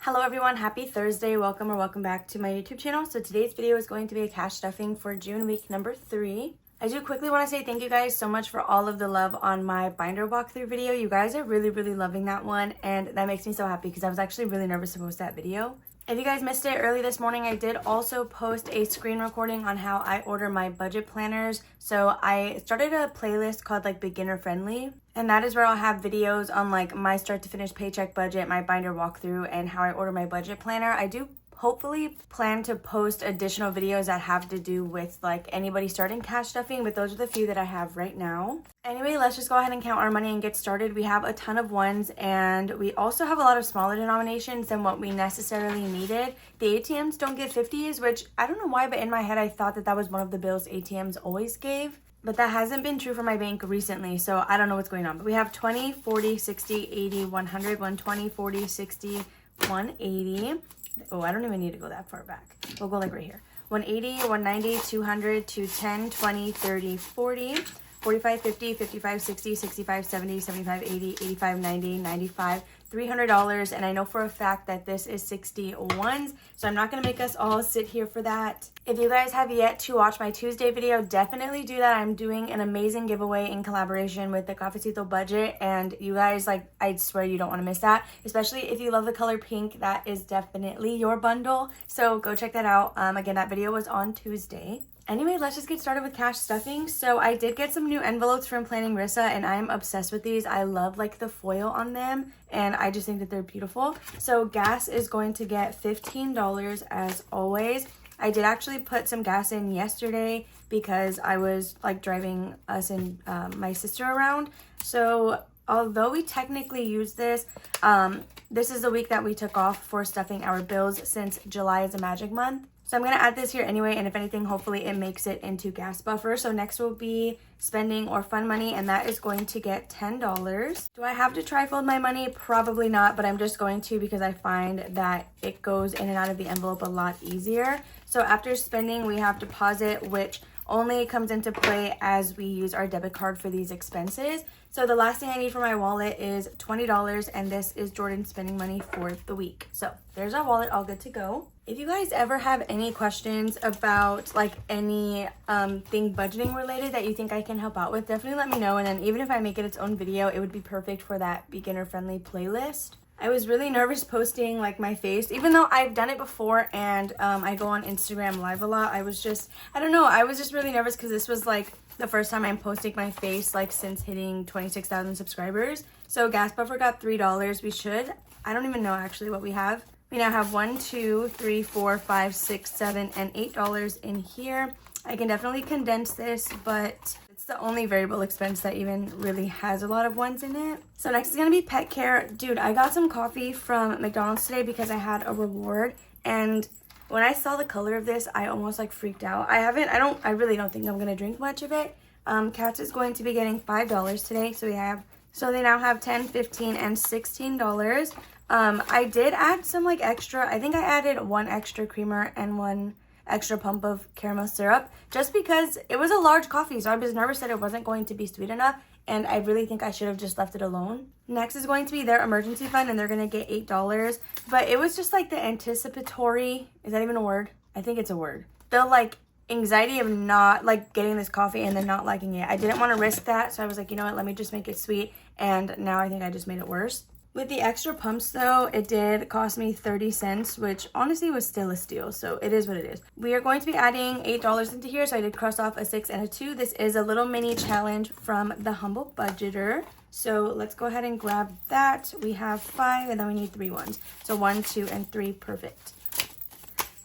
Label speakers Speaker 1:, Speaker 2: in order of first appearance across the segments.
Speaker 1: Hello everyone, happy Thursday. Welcome back to my YouTube channel. So today's video is going to be a cash stuffing for June week number 3. I do quickly want to say thank you guys so much for all of the love on my binder walkthrough video. You guys are really loving that one, and that makes me so happy because I was actually really nervous to post that video. If you guys missed it early this morning, I did also post a screen recording on how I order my budget planners. So I started a playlist called like beginner friendly, and that is where I'll have videos on like my start to finish paycheck budget, my binder walkthrough, and how I order my budget planner. I do hopefully plan to post additional videos that have to do with like anybody starting cash stuffing, but those are the few that I have right now. Anyway, let's just go ahead and count our money and get started. We have a ton of ones, and we also have a lot of smaller denominations than what we necessarily needed. The ATMs don't give 50s, which I don't know why, but in my head I thought that that was one of the bills ATMs always gave. But that hasn't been true for my bank recently, so I don't know what's going on. But we have 20, 40, 60, 80, 100, 120, 40, 60, 180. Oh, I don't even need to go that far back. We'll go like right here. 180, 190, 200, 210, 20, 30, 40, 45, 50, 55, 60, 65, 70, 75, 80, 85, 90, 95, $300. And I know for a fact that this is 61s, so I'm not going to make us all sit here for that. If you guys have yet to watch my Tuesday video, definitely do that. I'm doing an amazing giveaway in collaboration with the Cafecito Budget, and you guys, like, I swear you don't want to miss that, especially if you love the color pink. That is definitely your bundle, so go check that out. Again, that video was on Tuesday. Anyway, let's just get started with cash stuffing. So I did get some new envelopes from Planning Rissa, and I'm obsessed with these. I love like the foil on them, and I just think that they're beautiful. So gas is going to get $15 as always. I did actually put some gas in yesterday because I was like driving us and my sister around. So although we technically use this, this is the week that we took off for stuffing our bills since July is a magic month. So I'm going to add this here anyway, and if anything, hopefully it makes it into gas buffer. So next will be spending or fun money, and that is going to get $10. Do I have to trifold my money? Probably not, but I'm just going to because I find that it goes in and out of the envelope a lot easier. So after spending, we have deposit, which only comes into play as we use our debit card for these expenses. So the last thing I need for my wallet is $20, and this is Jordan's spending money for the week. So there's our wallet, all good to go. If you guys ever have any questions about like any thing budgeting related that you think I can help out with, definitely let me know. And then even if I make it its own video, it would be perfect for that beginner friendly playlist. I was really nervous posting like my face, even though I've done it before, and I go on Instagram live a lot. I was just really nervous because this was like the first time I'm posting my face like since hitting 26,000 subscribers. So gas buffer got $3. I don't even know actually what we have. We now have $1, $2, $3, $4, $5, $6, $7, and $8 in here. I can definitely condense this, but it's the only variable expense that even really has a lot of ones in it. So next is gonna be pet care. Dude, I got some coffee from McDonald's today because I had a reward, and when I saw the color of this, I almost like freaked out. I really don't think I'm gonna drink much of it. Cats is going to be getting $5 today, so they now have $10, $15, and $16. I did add some like extra. I think I added 1 extra creamer and 1 extra pump of caramel syrup just because it was a large coffee, so I was nervous that it wasn't going to be sweet enough, and I really think I should have just left it alone. Next is going to be their emergency fund, and they're going to get $8, but it was just like the anticipatory, is that even a word? I think it's a word. The like anxiety of not like getting this coffee and then not liking it. I didn't want to risk that, so I was like, you know what, let me just make it sweet, and now I think I just made it worse. With the extra pumps though, it did cost me 30 cents, which honestly was still a steal, so it is what it is. We are going to be adding $8 into here, so I did cross off a 6 and a 2. This is a little mini challenge from the Humble Budgeter. So let's go ahead and grab that. We have 5, and then we need 3 ones. So 1, 2, and 3, perfect.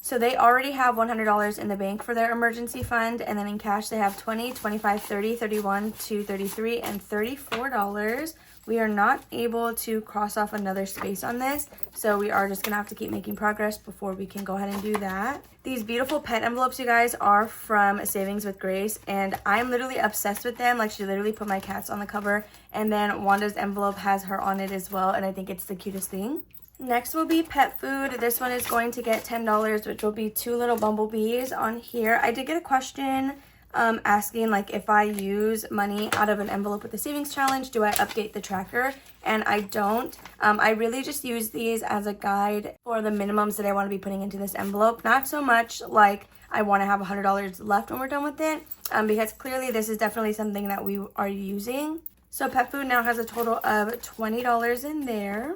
Speaker 1: So they already have $100 in the bank for their emergency fund, and then in cash they have 20, 25, 30, 31, 2, 33, and $34. We are not able to cross off another space on this, so we are just gonna have to keep making progress before we can go ahead and do that. These beautiful pet envelopes, you guys, are from Savings with Grace, and I'm literally obsessed with them. Like, she literally put my cats on the cover, and then Wanda's envelope has her on it as well, and I think it's the cutest thing. Next will be pet food. This one is going to get $10, which will be 2 little bumblebees on here. I did get a question asking like if I use money out of an envelope with the savings challenge, do I update the tracker? And I don't. I really just use these as a guide for the minimums that I want to be putting into this envelope. Not so much like I want to have $100 left when we're done with it, because clearly this is definitely something that we are using. So pet food now has a total of $20 in there.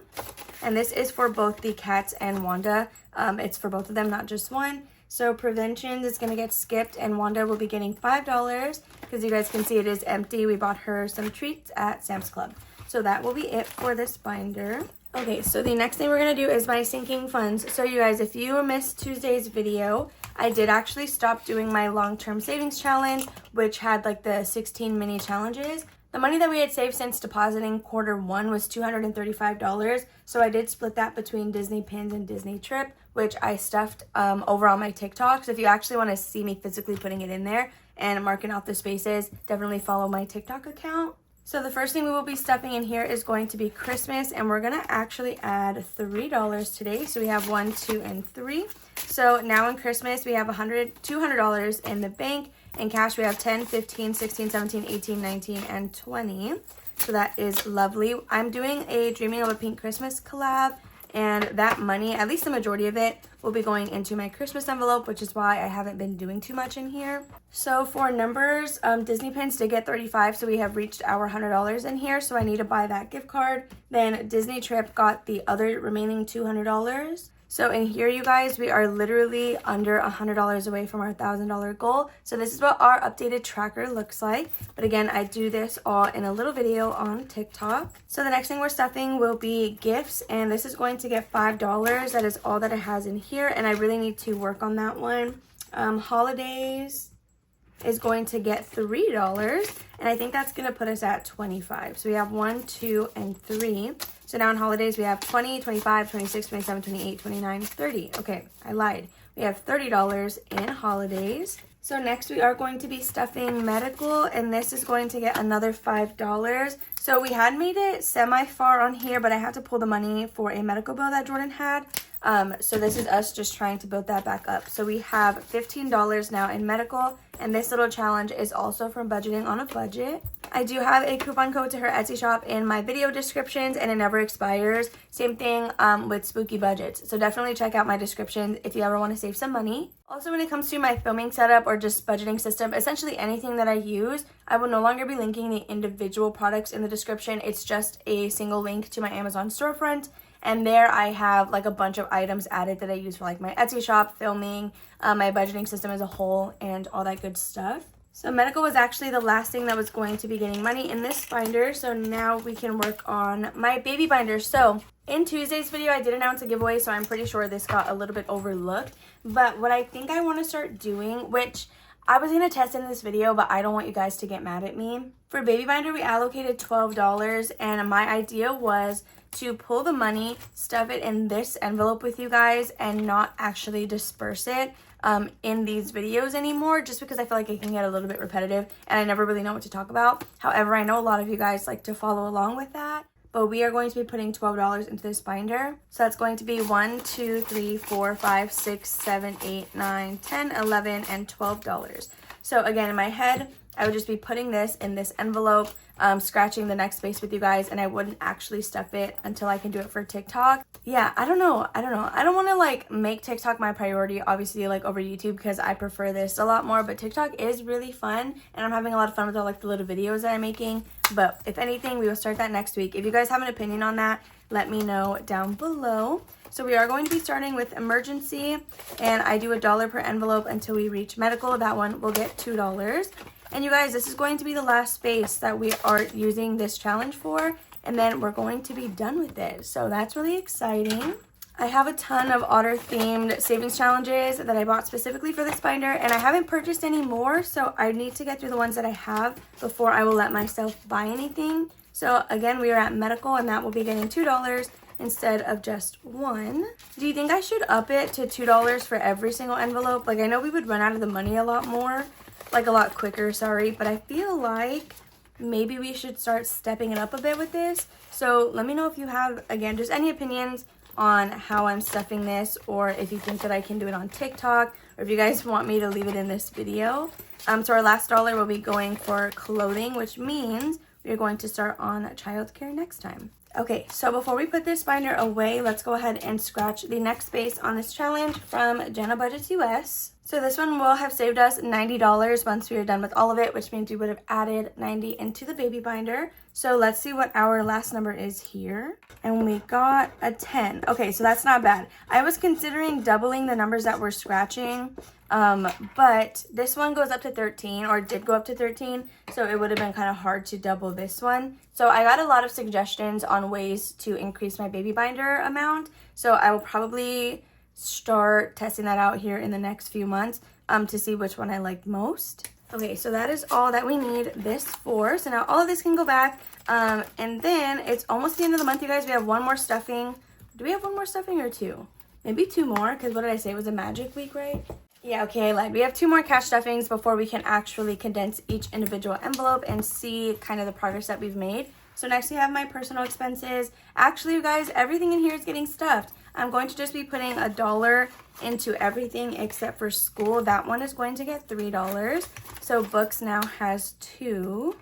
Speaker 1: And this is for both the cats and Wanda. It's for both of them, not just one. So prevention is going to get skipped, and Wanda will be getting $5 because you guys can see it is empty. We bought her some treats at Sam's Club. So that will be it for this binder. Okay, so the next thing we're going to do is my sinking funds. So you guys, if you missed Tuesday's video, I did actually stop doing my long-term savings challenge, which had like the 16 mini challenges. The money that we had saved since depositing Q1 was $235, so I did split that between Disney Pins and Disney Trip, which I stuffed over on my TikTok. So if you actually want to see me physically putting it in there and marking out the spaces, definitely follow my TikTok account. So the first thing we will be stuffing in here is going to be Christmas, and we're going to actually add $3 today. So we have 1, 2, and 3. So now in Christmas, we have $200 in the bank. In cash, we have 10, 15, 16, 17, 18, 19, and 20. So that is lovely. I'm doing a Dreaming of a Pink Christmas collab, and that money, at least the majority of it, will be going into my Christmas envelope, which is why I haven't been doing too much in here. So for numbers, Disney Pins did get 35, so we have reached our $100 in here, so I need to buy that gift card. Then Disney Trip got the other remaining $200. So in here, you guys, we are literally under $100 away from our $1,000 goal. So this is what our updated tracker looks like. But again, I do this all in a little video on TikTok. So the next thing we're stuffing will be gifts, and this is going to get $5. That is all that it has in here, and I really need to work on that one. Holidays is going to get $3, and I think that's going to put us at 25. So we have 1, 2, and 3. So now in holidays, we have 20, 25, 26, 27, 28, 29, 30. Okay, I lied. We have $30 in holidays. So next we are going to be stuffing medical, and this is going to get another $5. So we had made it semi-far on here, but I had to pull the money for a medical bill that Jordan had. So this is us just trying to build that back up. So we have $15 now in medical, and this little challenge is also from Budgeting on a Budget. I do have a coupon code to her Etsy shop in my video descriptions, and it never expires. Same thing with Spooky Budgets. So definitely check out my descriptions if you ever want to save some money. Also, when it comes to my filming setup or just budgeting system, essentially anything that I use, I will no longer be linking the individual products in the description. It's just a single link to my Amazon storefront. And there I have like a bunch of items added that I use for like my Etsy shop, filming, my budgeting system as a whole, and all that good stuff. So medical was actually the last thing that was going to be getting money in this binder. So now we can work on my baby binder. So in Tuesday's video, I did announce a giveaway, so I'm pretty sure this got a little bit overlooked. But what I think I want to start doing, which I was going to test in this video, but I don't want you guys to get mad at me. For baby binder, we allocated $12, and my idea was to pull the money, stuff it in this envelope with you guys, and not actually disperse it in these videos anymore, just because I feel like it can get a little bit repetitive and I never really know what to talk about. However, I know a lot of you guys like to follow along with that, but we are going to be putting $12 into this binder. So that's going to be 1, 2, 3, 4, 5, 6, 7, 8, 9, 10, 11, and $12. So again, in my head, I would just be putting this in this envelope, scratching the next space with you guys, and I wouldn't actually stuff it until I can do it for TikTok. Yeah, I don't know. I don't want to like make TikTok my priority, obviously, like over YouTube, because I prefer this a lot more, but TikTok is really fun, and I'm having a lot of fun with all like the little videos that I'm making. But if anything, we will start that next week. If you guys have an opinion on that, let me know down below. So we are going to be starting with emergency, and I do $1 per envelope until we reach medical. That one will get $2. And you guys, this is going to be the last space that we are using this challenge for, and then we're going to be done with it. So that's really exciting. I have a ton of otter-themed savings challenges that I bought specifically for this binder, and I haven't purchased any more, so I need to get through the ones that I have before I will let myself buy anything. So again, we are at medical, and that will be getting $2 instead of just $1. Do you think I should up it to $2 for every single envelope? Like, I know we would run out of the money a lot more, like a lot quicker, sorry, but I feel like maybe we should start stepping it up a bit with this. So let me know if you have, again, just any opinions on how I'm stuffing this, or if you think that I can do it on TikTok, or if you guys want me to leave it in this video. So our last dollar will be going for clothing, which means we're going to start on childcare next time. Okay, so before we put this binder away, let's go ahead and scratch the next space on this challenge from Jenna Budgets US. So this one will have saved us $90 once we are done with all of it, which means we would have added 90 into the baby binder. So let's see what our last number is here. And we got a 10. Okay, so that's not bad. I was considering doubling the numbers that we're scratching, but this one goes up to 13, or did go up to 13, so it would have been kind of hard to double this one. So I got a lot of suggestions on ways to increase my baby binder amount, so I will probably start testing that out here in the next few months to see which one I like most. Okay, so that is all that we need this for. So now all of this can go back, and then it's almost the end of the month, you guys. We have one more stuffing. Do we have one more stuffing or two? Maybe two more, because what did I say? It was a magic week, right? Yeah, okay, I lied. We have two more cash stuffings before we can actually condense each individual envelope and see kind of the progress that we've made. So next we have my personal expenses. Actually, you guys, everything in here is getting stuffed. I'm going to just be putting $1 into everything except for school. That one is going to get $3. So books now has 2.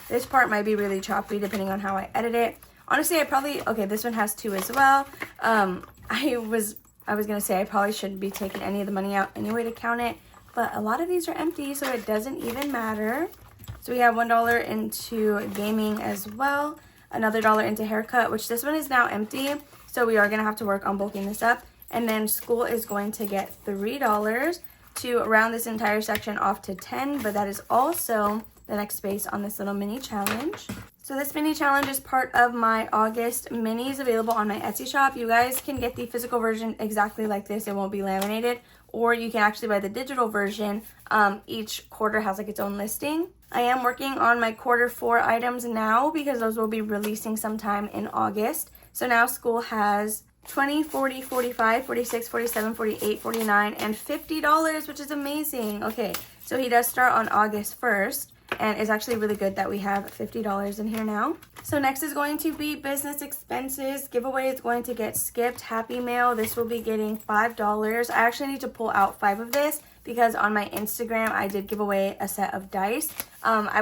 Speaker 1: This part might be really choppy depending on how I edit it. Honestly, okay, this one has 2 as well. I was gonna say I probably shouldn't be taking any of the money out anyway to count it, but a lot of these are empty, so it doesn't even matter. So we have $1 into gaming as well, another $1 into haircut, which this one is now empty, so we are gonna have to work on bulking this up. And then school is going to get $3 to round this entire section off to 10, but that is also the next space on this little mini challenge. So this mini challenge is part of my August minis available on my Etsy shop. You guys can get the physical version exactly like this. It won't be laminated, or you can actually buy the digital version. Each quarter has like its own listing. I am working on my quarter 4 items now because those will be releasing sometime in August. So now school has 20, 40, 45, 46, 47, 48, 49, and $50, which is amazing. Okay, so he does start on August 1st. And it's actually really good that we have $50 in here now. So next is going to be business expenses. Giveaway is going to get skipped. Happy Mail, this will be getting $5. I actually need to pull out 5 of this because on my Instagram, I did give away a set of dice. I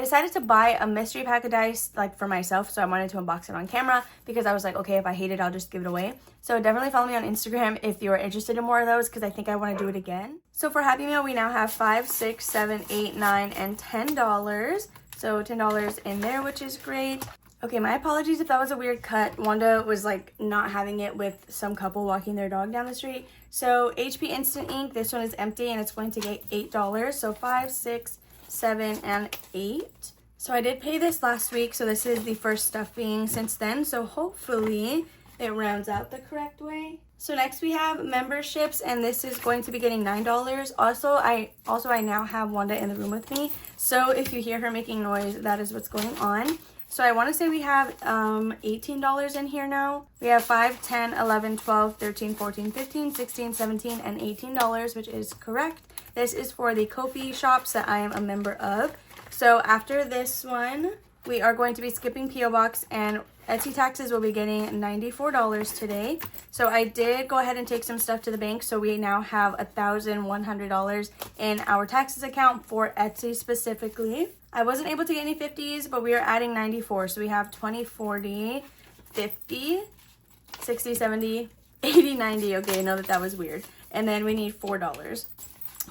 Speaker 1: decided to buy a mystery pack of dice like for myself, so I wanted to unbox it on camera because I was like, okay, if I hate it, I'll just give it away. So definitely follow me on Instagram if you're interested in more of those because I think I want to do it again. So for Happy Meal, we now have $5, $6, $7, $8, $9, and $10. So $10 in there, which is great. Okay, my apologies if that was a weird cut. Wanda was like not having it with some couple walking their dog down the street. So HP Instant Ink, this one is empty and it's going to get $8. So 5, 6, 7, and 8. So I did pay this last week, so this is the first stuffing since then. So hopefully it rounds out the correct way. So next we have memberships, and this is going to be getting $9. Also, I now have Wanda in the room with me. So if you hear her making noise, that is what's going on. So I want to say we have $18 in here now. We have 5, 10, 11, 12, 13, 14, 15, 16, 17, and $18, which is correct. This is for the Ko-fi shops that I am a member of. So after this one, we are going to be skipping P.O. Box, and Etsy taxes will be getting $94 today. So I did go ahead and take some stuff to the bank, so we now have $1,100 in our taxes account for Etsy specifically. I wasn't able to get any 50s, but we are adding 94. So we have 20, 40, 50, 60, 70, 80, 90. Okay, I know that was weird. And then we need $4.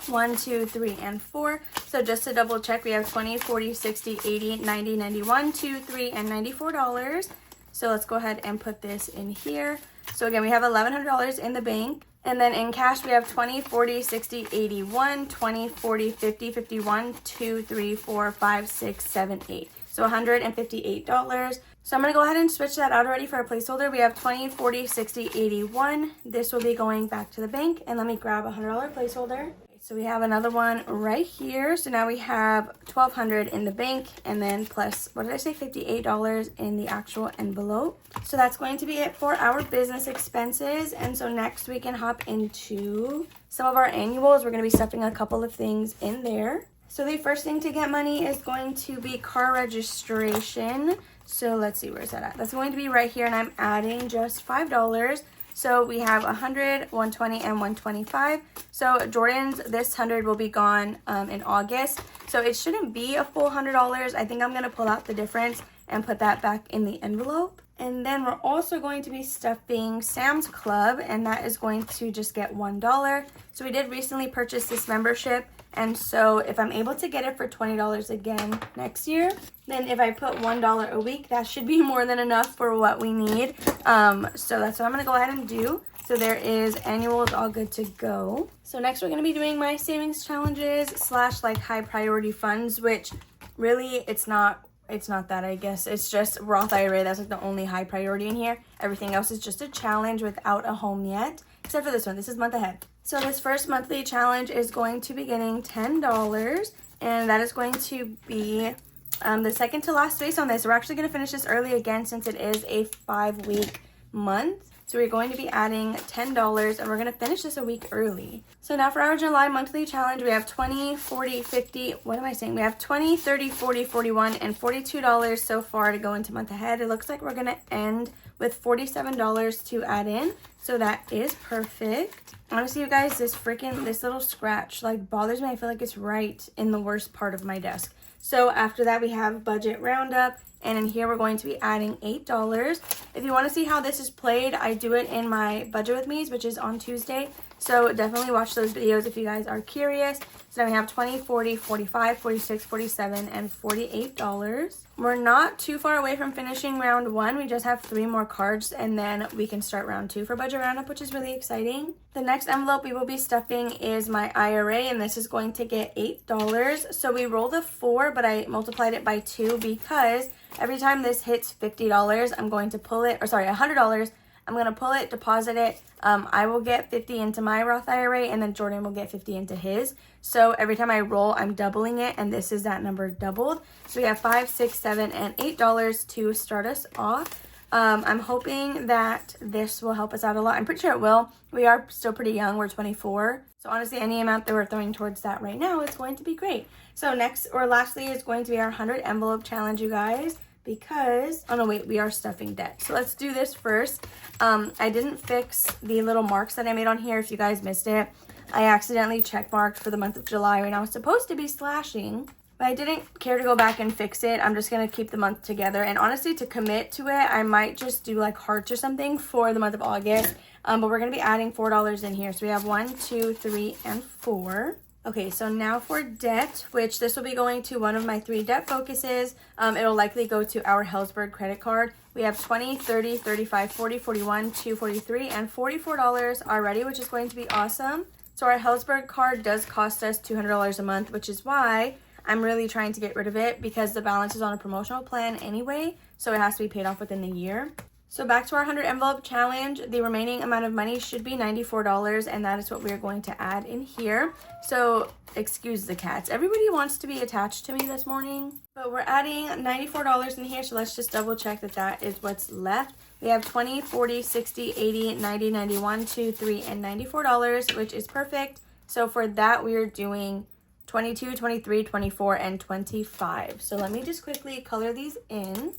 Speaker 1: 1, 2, 3, and 4. So just to double check, we have 20, 40, 60, 80, 90, 91, 2, 3, and $94. So let's go ahead and put this in here. So again, we have $1,100 in the bank. And then in cash, we have 20, 40, 60, 81, 20, 40, 50, 51, 2, 3, 4, 5, 6, 7, 8. So $158. So I'm going to go ahead and switch that out already for a placeholder. We have 20, 40, 60, 81. This will be going back to the bank. And let me grab a $100 placeholder. So we have another one right here. So now we have $1,200 in the bank, and then plus, what did I say, $58 in the actual envelope. So that's going to be it for our business expenses. And so next we can hop into some of our annuals. We're going to be stuffing a couple of things in there. So the first thing to get money is going to be car registration. So let's see, where's that at? That's going to be right here, and I'm adding just $5. So we have 100, 120, and 125. So Jordan's, this 100 will be gone in August. So it shouldn't be a full $100. I think I'm going to pull out the difference and put that back in the envelope. And then we're also going to be stuffing Sam's Club, and that is going to just get $1. So we did recently purchase this membership, and so if I'm able to get it for $20 again next year, then if I put $1 a week, that should be more than enough for what we need. So that's what I'm going to go ahead and do. So there is annual, it's all good to go. So next we're going to be doing my savings challenges / like high priority funds, which really it's not that, I guess. It's just Roth IRA. That's like the only high priority in here. Everything else is just a challenge without a home yet, except for this one. This is month ahead. So this first monthly challenge is going to be getting $10, and that is going to be the second to last space on this. We're actually going to finish this early again since it is a 5-week month. So we're going to be adding $10, and we're going to finish this a week early. So now for our July monthly challenge, we have 20, 40, 50, what am I saying? We have 20, 30, 40, 41, and $42 so far to go into month ahead. It looks like we're going to end with $47 to add in. So that is perfect. Honestly, you guys, this little scratch like bothers me. I feel like it's right in the worst part of my desk. So after that, we have budget roundup. And in here, we're going to be adding $8. If you want to see how this is played, I do it in my Budget With Me's, which is on Tuesday. So definitely watch those videos if you guys are curious. So now we have 20, 40, 45, 46, 47, and $48. We're not too far away from finishing round 1. We just have 3 more cards, and then we can start round 2 for Budget Roundup, which is really exciting. The next envelope we will be stuffing is my IRA, and this is going to get $8. So we rolled a 4, but I multiplied it by 2 because every time this hits $50, I'm going to pull it, or sorry, $100, I'm going to pull it, deposit it. I will get 50 into my Roth IRA, and then Jordan will get 50 into his. So every time I roll, I'm doubling it, and this is that number doubled. So we have $5, $6, $7, and $8 to start us off. I'm hoping that this will help us out a lot. I'm pretty sure it will. We are still pretty young. We're 24. So honestly, any amount that we're throwing towards that right now is going to be great. So next, or lastly, is going to be our 100 envelope challenge, you guys. Because, oh no, wait, we are stuffing debt. So let's do this first. I didn't fix the little marks that I made on here. If you guys missed it, I accidentally check marked for the month of July when I was supposed to be slashing, but I didn't care to go back and fix it. I'm just going to keep the month together. And honestly, to commit to it, I might just do like hearts or something for the month of August. But we're going to be adding $4 in here. So we have 1, 2, 3, and 4. Okay, so now for debt, which this will be going to one of my 3 debt focuses. It'll likely go to our Hellsberg credit card. We have 20, 30, 35, 40, 41, 2, 43, and $44 already, which is going to be awesome. So our Hellsberg card does cost us $200 a month, which is why I'm really trying to get rid of it because the balance is on a promotional plan anyway, so it has to be paid off within the year. So back to our 100 envelope challenge, the remaining amount of money should be $94, and that is what we're going to add in here. So excuse the cats. Everybody wants to be attached to me this morning. But we're adding $94 in here, so let's just double check that that is what's left. We have 20, 40, 60, 80, 90, 91, 2, 3, and $94, which is perfect. So for that, we are doing 22, 23, 24, and 25. So let me just quickly color these in.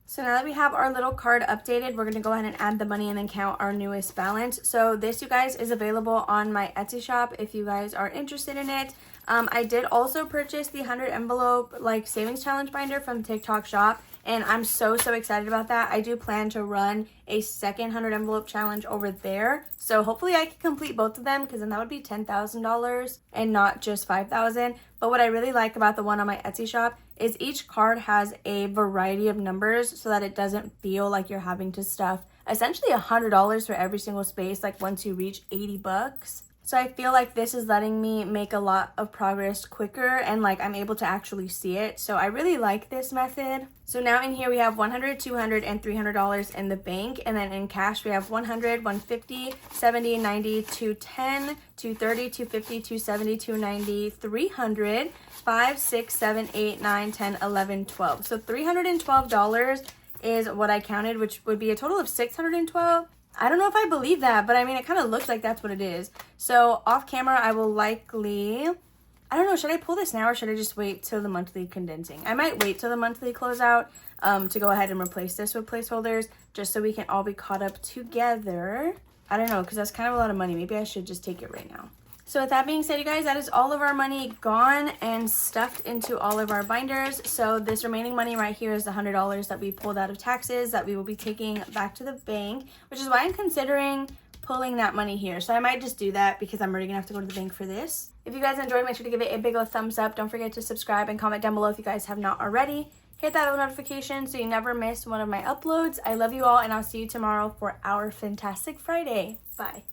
Speaker 1: So now that we have our little card updated, we're going to go ahead and add the money and then count our newest balance. So this, you guys, is available on my Etsy shop if you guys are interested in it. I did also purchase the 100 envelope like savings challenge binder from TikTok shop, and I'm so excited about that. I do plan to run a second 100 envelope challenge over there. So hopefully I can complete both of them, because then that would be $10,000 and not just $5,000. But what I really like about the one on my Etsy shop is each card has a variety of numbers so that it doesn't feel like you're having to stuff essentially $100 for every single space, like once you reach 80 bucks. So I feel like this is letting me make a lot of progress quicker, and like I'm able to actually see it. So I really like this method. So now in here we have $100, $200, and $300 in the bank, and then in cash we have $100, $150, $70, $90, $210, $230, $250, $270, $290, $300, $5, $6, $7, $8, $9, $10, $11, $12. So $312 is what I counted, which would be a total of $612. I don't know if I believe that, but I mean, it kind of looks like that's what it is. So off camera, I will likely, I don't know, should I pull this now or should I just wait till the monthly condensing? I might wait till the monthly closeout, to go ahead and replace this with placeholders just so we can all be caught up together. I don't know, because that's kind of a lot of money. Maybe I should just take it right now. So with that being said, you guys, that is all of our money gone and stuffed into all of our binders. So this remaining money right here is the $100 that we pulled out of taxes that we will be taking back to the bank, which is why I'm considering pulling that money here. So I might just do that because I'm already gonna have to go to the bank for this. If you guys enjoyed, make sure to give it a big old thumbs up. Don't forget to subscribe and comment down below if you guys have not already. Hit that little notification so you never miss one of my uploads. I love you all, and I'll see you tomorrow for our fantastic Friday. Bye.